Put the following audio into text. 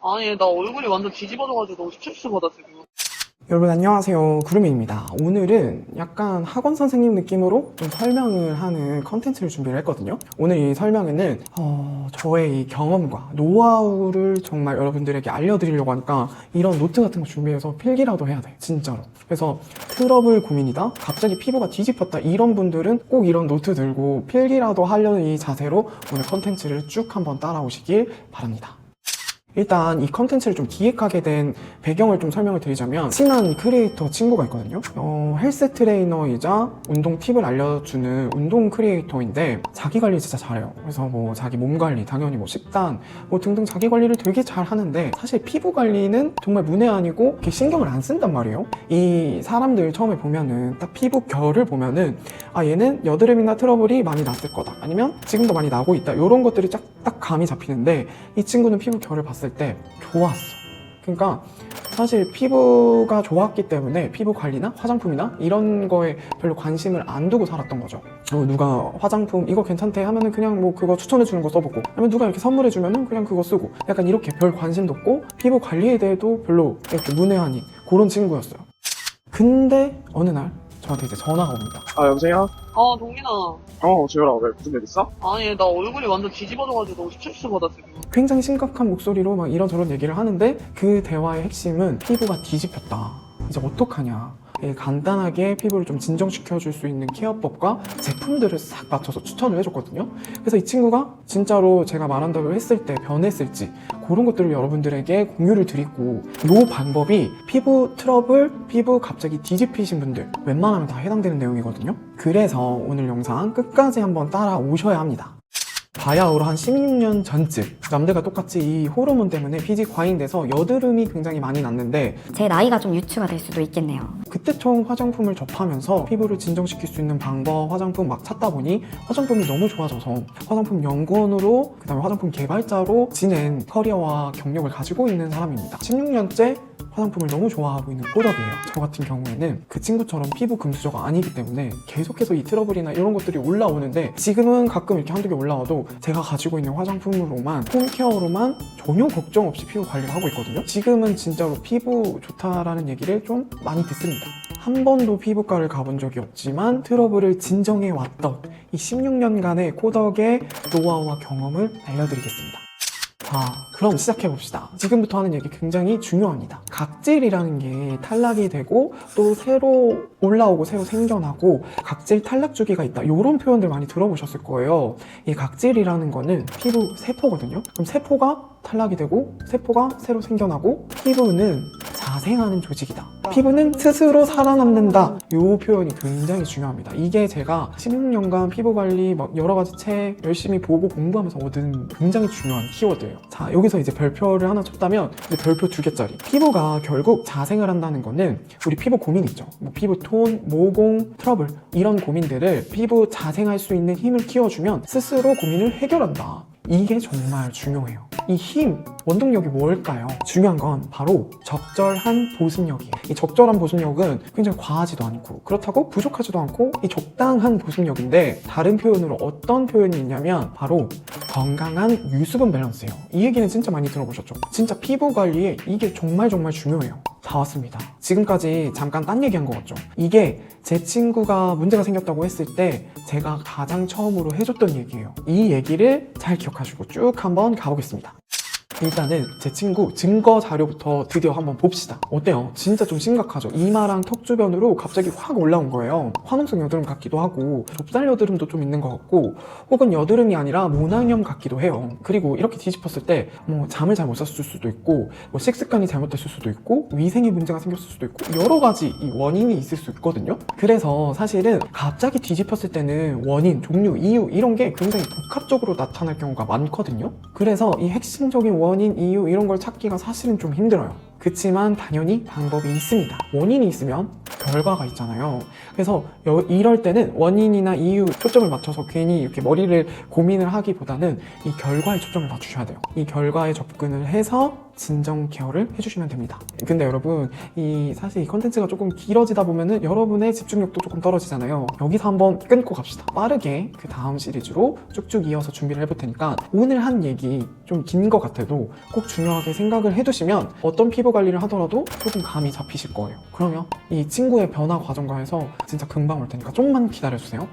아니, 나 얼굴이 완전 뒤집어져가지고 너무 스트레스 받아, 지금. 여러분 안녕하세요, 구름이입니다. 오늘은 약간 학원 선생님 느낌으로 좀 설명을 하는 컨텐츠를 준비를 했거든요. 오늘 이 설명에는 저의 이 경험과 노하우를 정말 여러분들에게 알려드리려고 하니까 이런 노트 같은 거 준비해서 필기라도 해야 돼, 진짜로. 그래서 트러블 고민이다, 갑자기 피부가 뒤집혔다, 이런 분들은 꼭 이런 노트 들고 필기라도 하려는 이 자세로 오늘 컨텐츠를 쭉 한번 따라오시길 바랍니다. 일단 이 컨텐츠를 좀 기획하게 된 배경을 좀 설명을 드리자면, 친한 크리에이터 친구가 있거든요. 헬스 트레이너이자 운동 팁을 알려주는 운동 크리에이터인데 자기 관리 진짜 잘해요. 그래서 뭐 자기 몸 관리, 당연히 뭐 식단 뭐 등등 자기 관리를 되게 잘 하는데, 사실 피부 관리는 정말 문외한이고 이렇게 신경을 안 쓴단 말이에요. 이 사람들 처음에 보면은 딱 피부 결을 보면은 아, 얘는 여드름이나 트러블이 많이 났을 거다, 아니면 지금도 많이 나고 있다, 이런 것들이 딱 감이 잡히는데, 이 친구는 피부 결을 봤을 때 좋았어. 그러니까 사실 피부가 좋았기 때문에 피부 관리나 화장품이나 이런 거에 별로 관심을 안 두고 살았던 거죠. 누가 화장품 이거 괜찮대 하면은 그냥 뭐 그거 추천해 주는 거 써보고, 아니면 누가 이렇게 선물해 주면은 그냥 그거 쓰고, 약간 이렇게 별 관심도 없고 피부 관리에 대해도 별로 이렇게 문외한인 그런 친구였어요. 근데 어느 날 저한테 이제 전화가 옵니다. 여보세요? 동민아. 지효라, 왜 무슨 일 있어? 아니, 나 얼굴이 완전 뒤집어져가지고 너무 스트레스 받아, 지금. 굉장히 심각한 목소리로 막 이런저런 얘기를 하는데, 그 대화의 핵심은 피부가 뒤집혔다, 이제 어떡하냐, 간단하게 피부를 좀 진정시켜 줄 수 있는 케어법과 제품들을 싹 맞춰서 추천을 해줬거든요. 그래서 이 친구가 진짜로 제가 말한다고 했을 때 변했을지 그런 것들을 여러분들에게 공유를 드리고, 이 방법이 피부 트러블, 피부 갑자기 뒤집히신 분들 웬만하면 다 해당되는 내용이거든요. 그래서 오늘 영상 끝까지 한번 따라오셔야 합니다. 바야흐로 한 16년 전쯤 남들과 똑같이 이 호르몬 때문에 피지 과잉돼서 여드름이 굉장히 많이 났는데, 제 나이가 좀 유추가 될 수도 있겠네요. 그때 처음 화장품을 접하면서 피부를 진정시킬 수 있는 방법, 화장품 막 찾다 보니 화장품이 너무 좋아져서 화장품 연구원으로, 그 다음에 화장품 개발자로 지낸 커리어와 경력을 가지고 있는 사람입니다. 16년째 화장품을 너무 좋아하고 있는 꼬덕이에요. 저 같은 경우에는 그 친구처럼 피부 금수저가 아니기 때문에 계속해서 이 트러블이나 이런 것들이 올라오는데, 지금은 가끔 이렇게 한두 개 올라와도 제가 가지고 있는 화장품으로만, 홈케어로만 전혀 걱정 없이 피부 관리를 하고 있거든요. 지금은 진짜로 피부 좋다라는 얘기를 좀 많이 듣습니다. 한 번도 피부과를 가본 적이 없지만 트러블을 진정해 왔던 이 16년간의 꼬덕의 노하우와 경험을 알려드리겠습니다. 자, 그럼 시작해봅시다. 지금부터 하는 얘기 굉장히 중요합니다. 각질이라는 게 탈락이 되고 또 새로 올라오고 새로 생겨나고 각질 탈락 주기가 있다, 이런 표현들 많이 들어보셨을 거예요. 이 각질이라는 거는 피부 세포거든요. 그럼 세포가 탈락이 되고 세포가 새로 생겨나고, 피부는 자생하는 조직이다, 피부는 스스로 살아남는다, 이 표현이 굉장히 중요합니다. 이게 제가 16년간 피부관리 막 여러가지 책 열심히 보고 공부하면서 얻은 굉장히 중요한 키워드예요. 자, 여기서 이제 별표를 하나 쳤다면 이제 별표 2개짜리. 피부가 결국 자생을 한다는 거는 우리 피부 고민 있죠, 뭐 피부톤, 모공, 트러블, 이런 고민들을 피부 자생할 수 있는 힘을 키워주면 스스로 고민을 해결한다. 이게 정말 중요해요. 이 힘, 원동력이 뭘까요? 중요한 건 바로 적절한 보습력이에요. 이 적절한 보습력은 굉장히 과하지도 않고 그렇다고 부족하지도 않고 이 적당한 보습력인데, 다른 표현으로 어떤 표현이 있냐면 바로 건강한 유수분 밸런스예요. 이 얘기는 진짜 많이 들어보셨죠? 진짜 피부 관리에 이게 정말 중요해요. 다 왔습니다. 지금까지 잠깐 딴 얘기한 것 같죠? 이게 제 친구가 문제가 생겼다고 했을 때 제가 가장 처음으로 해줬던 얘기예요. 이 얘기를 잘 기억하시고 쭉 한번 가보겠습니다. 일단은 제 친구 증거 자료부터 드디어 한번 봅시다. 어때요? 진짜 좀 심각하죠? 이마랑 턱 주변으로 갑자기 확 올라온 거예요. 화농성 여드름 같기도 하고 좁쌀 여드름도 좀 있는 것 같고, 혹은 여드름이 아니라 모낭염 같기도 해요. 그리고 이렇게 뒤집혔을 때 뭐 잠을 잘 못 잤을 수도 있고, 뭐 식습관이 잘못됐을 수도 있고, 위생에 문제가 생겼을 수도 있고, 여러 가지 이 원인이 있을 수 있거든요. 그래서 사실은 갑자기 뒤집혔을 때는 원인, 종류, 이유 이런 게 굉장히 복합적으로 나타날 경우가 많거든요. 그래서 이 핵심적인 원인, 이유 이런 걸 찾기가 사실은 좀 힘들어요. 그치만 당연히 방법이 있습니다. 원인이 있으면 결과가 있잖아요. 그래서 이럴 때는 원인이나 이유 초점을 맞춰서 괜히 이렇게 머리를 고민을 하기보다는 이 결과에 초점을 맞추셔야 돼요. 이 결과에 접근을 해서 진정 케어를 해주시면 됩니다. 근데 여러분, 사실 이 컨텐츠가 조금 길어지다 보면은 여러분의 집중력도 조금 떨어지잖아요. 여기서 한번 끊고 갑시다. 빠르게 그 다음 시리즈로 쭉쭉 이어서 준비를 해볼 테니까 오늘 한 얘기 좀 긴 것 같아도 꼭 중요하게 생각을 해두시면 어떤 피부 관리를 하더라도 조금 감이 잡히실 거예요. 그러면 이 친구의 변화 과정과 해서 진짜 금방 올 테니까 좀만 기다려주세요.